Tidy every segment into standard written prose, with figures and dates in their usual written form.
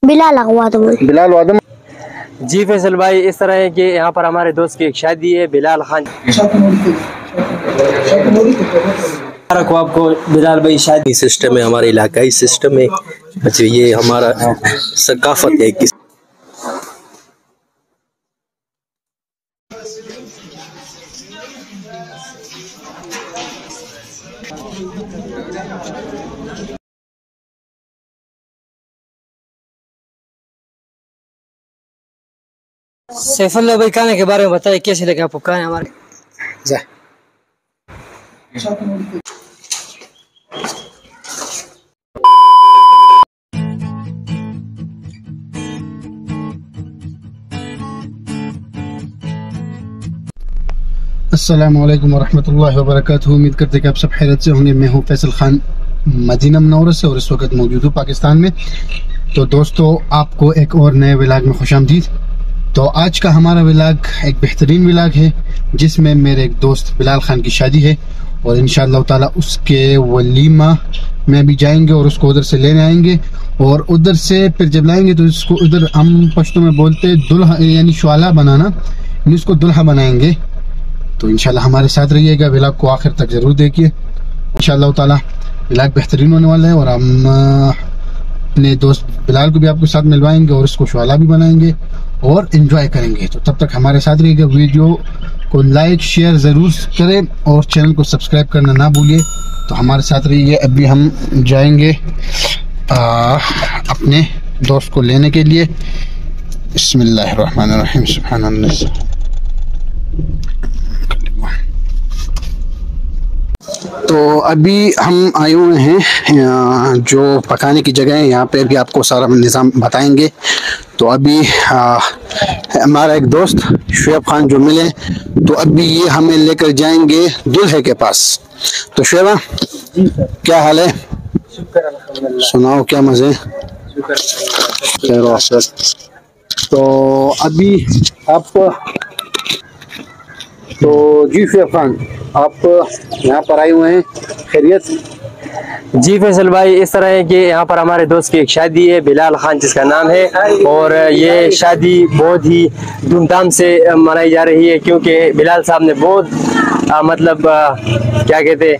बिलाल अगवा दो बिलाल वादम। जी फैसल भाई, इस तरह है कि यहाँ पर हमारे दोस्त की एक शादी है, बिलाल खान। को आपको बिलाल भाई शादी सिस्टम है, हमारा इलाकाई सिस्टम है। अच्छा, ये हमारा सकाफत है। सैफुल्लाह भाई खाने के बारे में बताइए, कैसे लगे आपको खाने हमारे? अस्सलामु अलैकुम वरहमतुल्लाहि वबरकातुहू। उम्मीद करते हैं कि आप सब खैरियत से होंगे। मैं हूं फैसल खान, मदीना मुनव्वरा से, और इस वक्त मौजूद हूं पाकिस्तान में। तो दोस्तों, आपको एक और नए व्लॉग में खुशामदीद। तो आज का हमारा व्लॉग एक बेहतरीन व्लॉग है, जिसमें मेरे एक दोस्त बिलाल खान की शादी है, और इंशाअल्लाह ताला उसके वलीमा में भी जाएंगे और उसको उधर से लेने आएंगे। और उधर से फिर जब लाएंगे तो इसको उधर हम पश्तो में बोलते हैं दुल्हा, यानी शुआला बनाना, इसको दुल्हा बनाएंगे। तो इंशाल्लाह हमारे साथ रहिएगा, व्लॉग को आखिर तक ज़रूर देखिए। इंशाल्लाह ताला व्लॉग बेहतरीन होने वाला है, और हम अपने दोस्त बिलाल को भी आपके साथ मिलवाएंगे और इसको शुआला भी बनाएंगे और एंजॉय करेंगे। तो तब तक हमारे साथ रहिएगा। वीडियो को लाइक शेयर ज़रूर करें और चैनल को सब्सक्राइब करना ना भूलिए। तो हमारे साथ रहिए। अभी हम जाएंगे अपने दोस्त को लेने के लिए। बिस्मिल्लाहिर्रहमानिर्रहीम। सुब्हानल्लाह। तो अभी हम आए हुए हैं जो पकाने की जगह है, यहाँ पे भी आपको सारा निज़ाम बताएंगे। तो अभी हमारा एक दोस्त शुएब खान जो मिले, तो अभी ये हमें लेकर जाएंगे दूल्हे के पास। तो शुएब, क्या हाल है? सुनाओ, क्या मज़े? खैर व आफियत। तो अभी आप, तो जी शुएब खान, आप यहाँ पर आए हुए हैं, खैरियत? जी फैसल भाई, इस तरह है कि यहाँ पर हमारे दोस्त की एक शादी है, बिलाल खान जिसका नाम है, और ये शादी बहुत ही धूमधाम से मनाई जा रही है, क्योंकि बिलाल साहब ने बहुत क्या कहते हैं,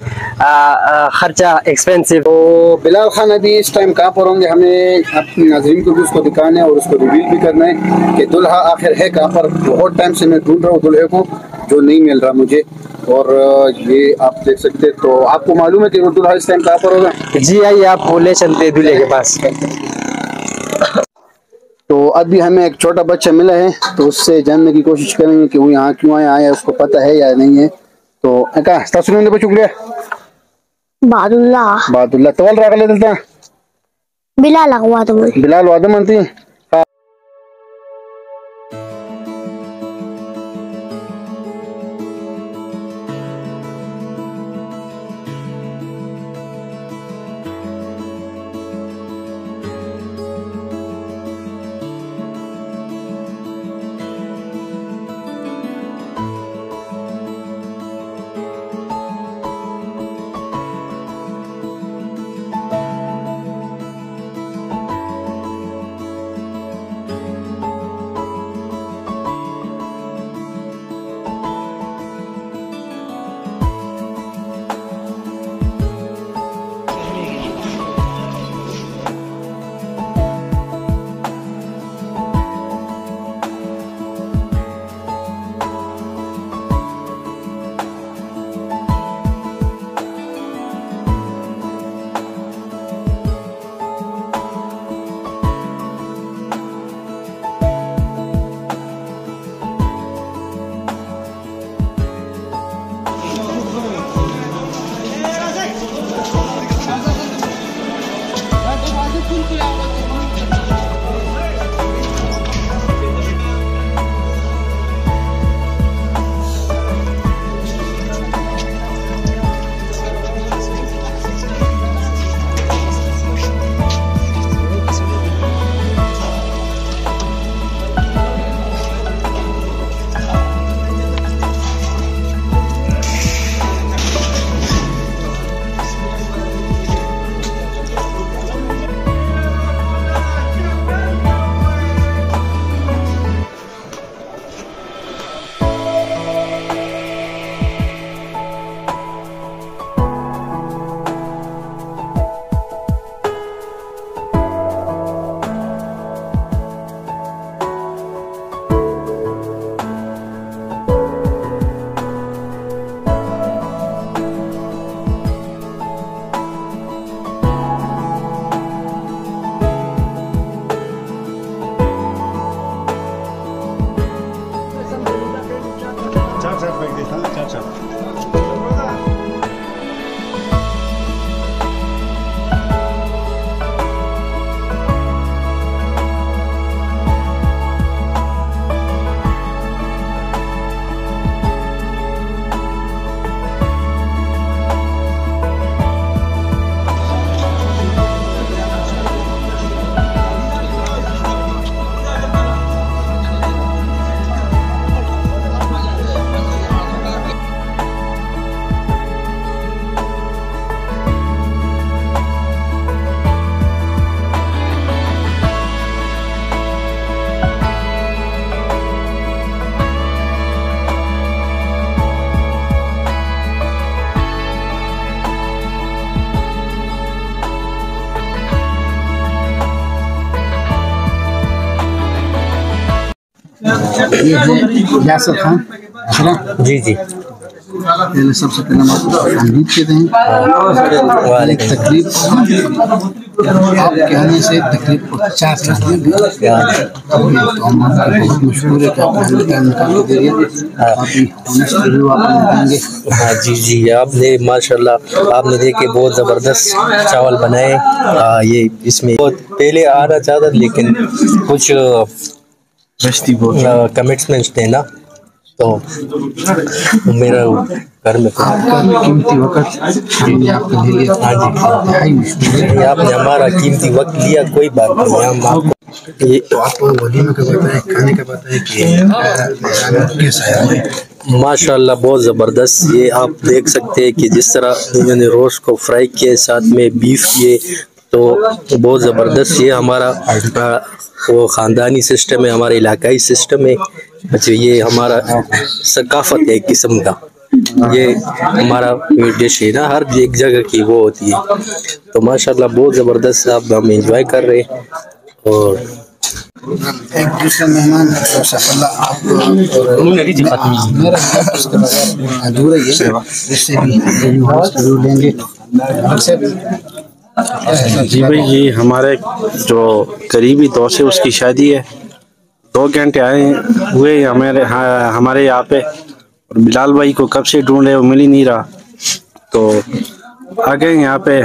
खर्चा एक्सपेंसिव। तो बिलाल खान अभी इस टाइम कहाँ पर होंगे? हमें अपने नाज़रीन को भी उसको दिखाना है और उसको रिवील भी करना है कि दुल्हा आखिर है कहाँ पर। बहुत टाइम से मैं ढूंढ रहा हूँ दुल्हे को, जो नहीं मिल रहा मुझे। और ये आप देख सकते हैं। तो आपको मालूम है कि वो दुल्हा इस टाइम कहाँ पर होगा? जी आइए, आपको ले चलते हैं दूल्हे के पास। तो अभी हमें एक छोटा बच्चा मिला है, तो उससे जानने की कोशिश करेंगे कि वो यहाँ क्यों आया, उसको पता है या नहीं है। तो बचुकलिया बादुल्ला तवल रागले दलता बिलाल अगवा दो बिलाल वादम अंती। ये है यासर खान। जी जी। पहले सबसे पहले हम आपको तकलीफ देते हैं। एक तकलीफ आपके आने से तकलीफ को 50 लाख बहुत मशहूर है कि आप टाइम निकाल के दे देंगे। हाँ जी जी, आपने माशाल्लाह आपने देखे बहुत ज़बरदस्त चावल बनाए। ये इसमें बहुत पहले आना चाहता लेकिन कुछ कमिटमेंट्स थे ना, तो मेरा घर में कीमती वक्त हमने आपके लिए लिया। हाँ जी, आपने हमारा कीमती वक्त लिया, कोई बात नहीं। हम आपको ये तो आपको वलीमे का बताएं, खाने का बताएं कि कैसा है। माशाल्लाह बहुत ज़बरदस्त। ये आप देख सकते हैं कि जिस तरह इन्होंने रोस्ट को फ्राई किए, साथ में बीफ किए, तो बहुत ज़बरदस्त। ये हमारा वो ख़ानदानी सिस्टम है, हमारा इलाकाई सिस्टम है। अच्छा, ये हमारा सकाफ़त है एक किस्म का। ये हमारा डिश है ना, हर एक जगह की वो होती है। तो माशाल्लाह बहुत ज़बरदस्त आप हम एंजॉय कर रहे हैं। और एक दूसरा मेहमान अधूरा ही है, इससे भी लेंगे। जी भाई, ये हमारे जो करीबी दोस्त है उसकी शादी है। 2 घंटे आए हुए हमारे यहाँ पे, और बिलाल भाई को कब से ढूंढे वो मिल ही नहीं रहा, तो आ गए यहाँ पे।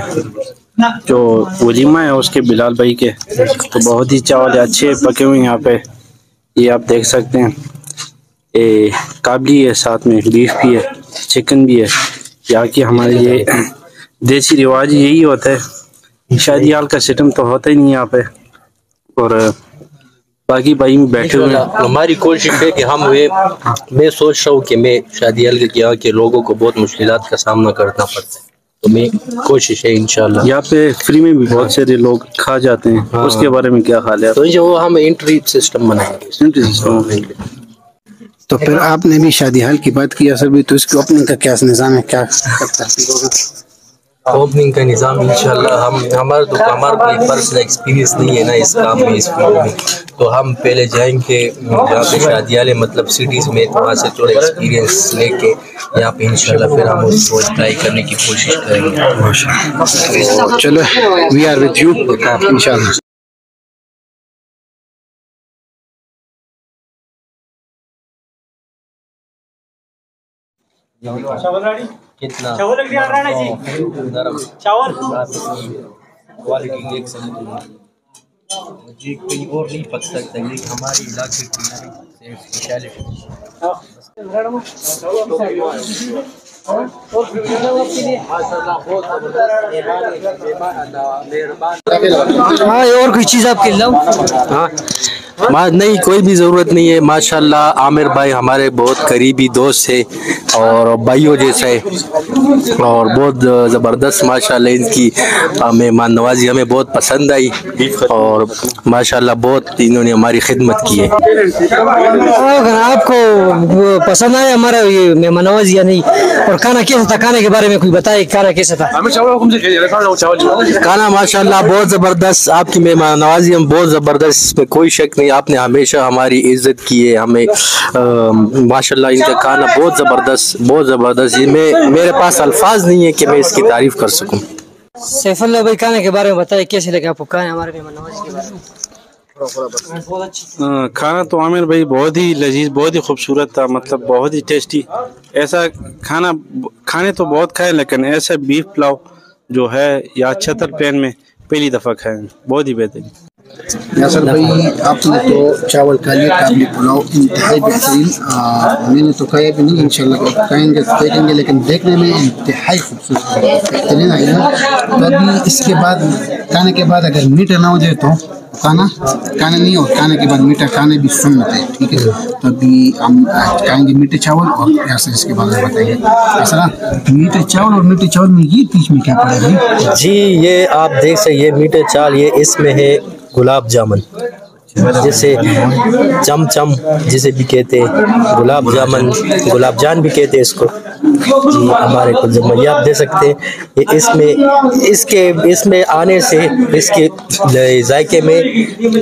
जो वलीमा है उसके बिलाल भाई के, तो बहुत ही चावल अच्छे पके हुए यहाँ पे। ये आप देख सकते हैं, ये काबली है, साथ में बीफ भी है, चिकन भी है। यहाँ की हमारे ये देसी रिवाज यही होता है। शादी हाल का सिस्टम तो होता ही नहीं यहाँ पे। और बाकी भाई बैठे हुए हैं। हमारी कोशिश है कि मैं सोच रहा हूँ कि मैं शादी हाल के यहाँ के लोगों को बहुत मुश्किलात का सामना करना पड़ता है, तो मैं कोशिश है इंशाल्लाह। यहाँ पे फ्री में भी बहुत सारे लोग खा जाते हैं। हाँ। उसके बारे में क्या ख्याल है? तो जो हम एंट्री सिस्टम बनाएंगे। तो फिर आपने भी शादी हाल की बात की असल भी, तो इसकी ओपनिंग का क्या निज़ाम है, क्या होगा? ओपनिंग का निज़ाम इंशाल्लाह हमारा कोई पर्सनल एक्सपीरियंस नहीं है ना इस काम में, इस फील्ड में। तो हम पहले जाएंगे जहाँ पे शादी वाले मतलब सिटीज़ में, वहाँ से थोड़ा एक्सपीरियंस लेके यहाँ पे इंशाल्लाह फिर हम उसको ट्राई करने की कोशिश करेंगे। चलो, वी आर विद यू इंशाल्लाह। कितना चावल क्वालिटी देख सकते हैं जी, कोई और नहीं पक सकता, लेकिन हमारे इलाके की स्पेशलिटी। हाँ, और कोई चीज़ आपके लाऊं? हाँ नहीं, कोई भी ज़रूरत नहीं है। माशाल्लाह आमिर भाई हमारे बहुत करीबी दोस्त है और भाइयों जैसा है, और बहुत ज़बरदस्त माशाल्लाह इनकी मेहमान नवाजी हमें बहुत पसंद आई, और माशाल्लाह बहुत इन्होंने हमारी खिदमत की है। आपको पसंद आया हमारा ये मेहमान नवाजी या नहीं? और खाना कैसा था? खाने के बारे में कोई बताए, खाना कैसा था? खाना माशाल्लाह बहुत ज़बरदस्त, आपकी मेहमान नवाजी हम बहुत ज़बरदस्त, इसमें कोई शक नहीं। आपने हमेशा हमारी इज्जत की है, हमें माशाल्लाह इनका खाना बहुत ज़बरदस्त। मेरे पास अल्फाज नहीं है कि मैं इसकी तारीफ कर सकूं। सैफुल्लाह भाई, खाने के बारे में बताइए, कैसे लगे आपको खाना हमारे मेहमान नवाजी के बारे में? खाना तो आमिर भाई बहुत ही लजीज, बहुत ही खूबसूरत था, मतलब बहुत ही टेस्टी। ऐसा खाने तो बहुत खाए, लेकिन ऐसा बीफ पुलाव जो है या छतर प्लेन में पहली दफ़ा खाए, बहुत ही बेहतरीन। यासर भाई, आपने तो चावल खा लिया, काबली पुलाव इंतहाई बेहतरीन। मैंने तो खाया भी नहीं, इंशाल्लाह खाएंगे देखेंगे, लेकिन देखने में इंतहाई खूबसूरत बेहतरीन आई है। तो अभी इसके बाद खाने के बाद अगर मीठा ना हो जाए तो खाना नहीं, और खाने के बाद मीठा खाने भी सुन्नत है, ठीक है। तो अभी हम खाएंगे मीठे चावल, और यासर इसके बाद में बताएंगे। यासर, मीठे चावल और मीठे चावल में ये बीच में क्या पड़ेगा? जी, ये आप देख सकते, ये मीठे चावल, ये इसमें है गुलाब जामुन, जिसे चमचम जिसे भी कहते हैं, गुलाब जामुन, गुलाब जान भी कहते हैं इसको। जी हमारे को ये आप दे सकते हैं। इसमें आने से इसके जायके में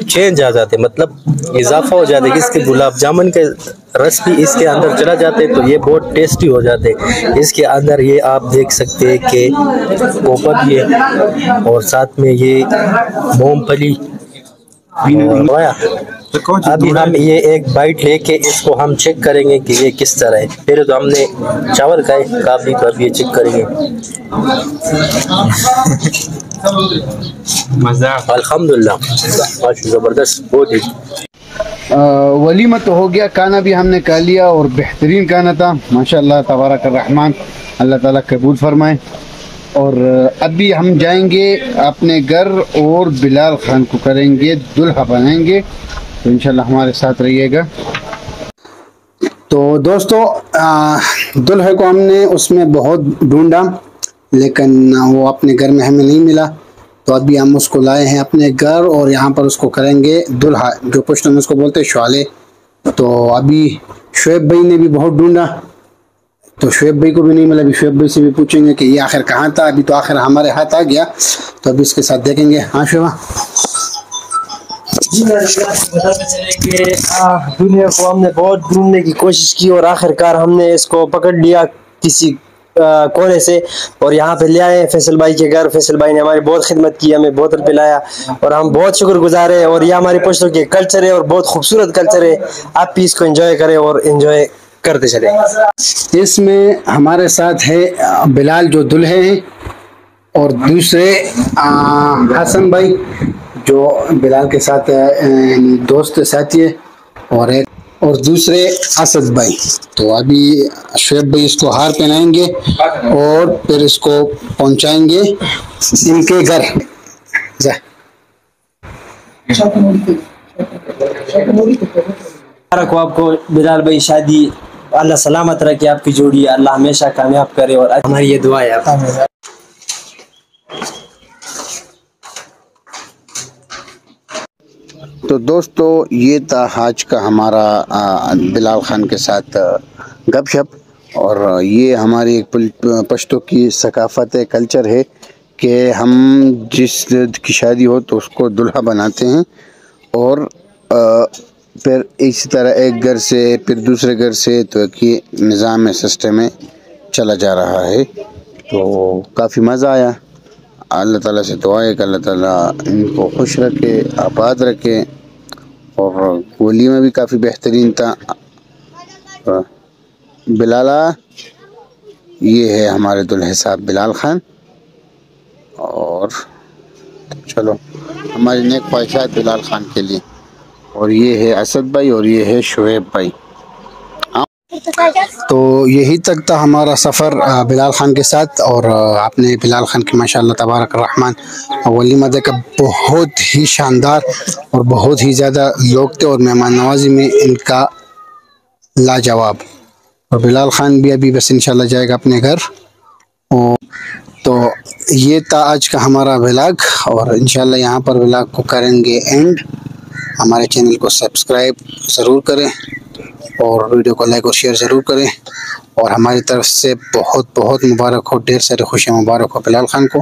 चेंज आ जाते, मतलब इजाफा हो जाता है। इसके गुलाब जामुन के रस भी इसके अंदर चला जाते तो ये बहुत टेस्टी हो जाते। इसके अंदर ये आप देख सकते हैं कि कोपा भी है और साथ में ये मूंगफली। अभी हम ये एक बाइट लेके इसको हम चेक करेंगे कि ये किस तरह है। फिर तो हमने चावल खाए काफी, तो अब ये चेक करेंगे। अल्हम्दुलिल्लाह जबरदस्त, बहुत ही वलीमा तो हो गया, खाना भी हमने खा लिया और बेहतरीन खाना था माशाल्लाह तबारक रहमान, अल्लाह ताला कबूल फरमाए। और अभी हम जाएंगे अपने घर और बिलाल खान को करेंगे दुल्हा बनाएंगे, तो इंशाल्लाह हमारे साथ रहिएगा। तो दोस्तों दुल्हे को हमने उसमें बहुत ढूंढा लेकिन वो अपने घर में हमें नहीं मिला, तो अभी हम उसको लाए हैं अपने घर और यहाँ पर उसको करेंगे दुल्हा, जो पुश्तो में उसको बोलते हैं शवाले। तो अभी शुएब भाई ने भी बहुत ढूंढा तो शुएब भाई को भी नहीं मिला। अभी शुएब भाई से भी पूछेंगे कि ये आखिर कहाँ था। अभी तो आखिर हमारे हाथ आ गया, तो अभी इसके साथ देखेंगे। हाँ शुएबा, दुनिया को हमने बहुत ढूंढने की कोशिश की और आखिरकार हमने इसको पकड़ लिया किसी कोने से और यहाँ पे ले आए फैसल भाई के घर। फैसल भाई ने हमारी बहुत खिदमत की, हमें बोतल पिलाया और हम बहुत शुक्रगुजार हैं। और ये हमारे पुश्तों के कल्चर है और बहुत खूबसूरत कल्चर है। आप भी इसको एंजॉय करें और एंजॉय करते चले। इसमें हमारे साथ है बिलाल जो दूल्हे हैं और दूसरे हसन भाई जो बिलाल के साथ दोस्त साथी है, और दूसरे असद भाई। तो अभी शुएब भाई इसको हार पहनाएंगे और फिर इसको पहुंचाएंगे इनके घर। को आपको बिलाल भाई शादी, अल्लाह सलामत रखे आपकी जोड़ी, अल्लाह हमेशा कामयाब करे और हमारी ये दुआ है आप। तो दोस्तों ये था आज का हमारा बिलाल खान के साथ गपशप। और ये हमारी एक पश्तो की सकाफ़त है, कल्चर है कि हम जिस की शादी हो तो उसको दुल्हा बनाते हैं और फिर इसी तरह एक घर से फिर दूसरे घर से, तो कि निज़ाम सिस्टम में चला जा रहा है। तो काफ़ी मज़ा आया। अल्लाह ताला से दुआ है कि अल्लाह ताला इनको खुश रखे, आबाद रखे। और वलीमा भी काफ़ी बेहतरीन था। बिलाला, ये है हमारे दुल्हे साहब बिलाल खान। और चलो हमारी नेक ख्वाहिशात बिलाल खान के लिए। और ये है असद भाई और ये है शुएब भाई। तो यही तक था हमारा सफ़र बिलाल खान के साथ। और आपने बिलाल खान की माशाल्लाह तबारक रहमान वलीमा देखा, बहुत ही शानदार और बहुत ही ज़्यादा लोग थे और मेहमान नवाजी में इनका लाजवाब। और बिलाल खान भी अभी बस इंशाल्लाह जाएगा अपने घर। और तो ये था आज का हमारा व्लॉग और इंशाल्लाह यहाँ पर व्लॉग को करेंगे एंड। हमारे चैनल को सब्सक्राइब ज़रूर करें और वीडियो को लाइक और शेयर ज़रूर करें। और हमारी तरफ से बहुत बहुत मुबारक हो, ढेर सारी खुशियाँ मुबारक हो बिलाल खान को।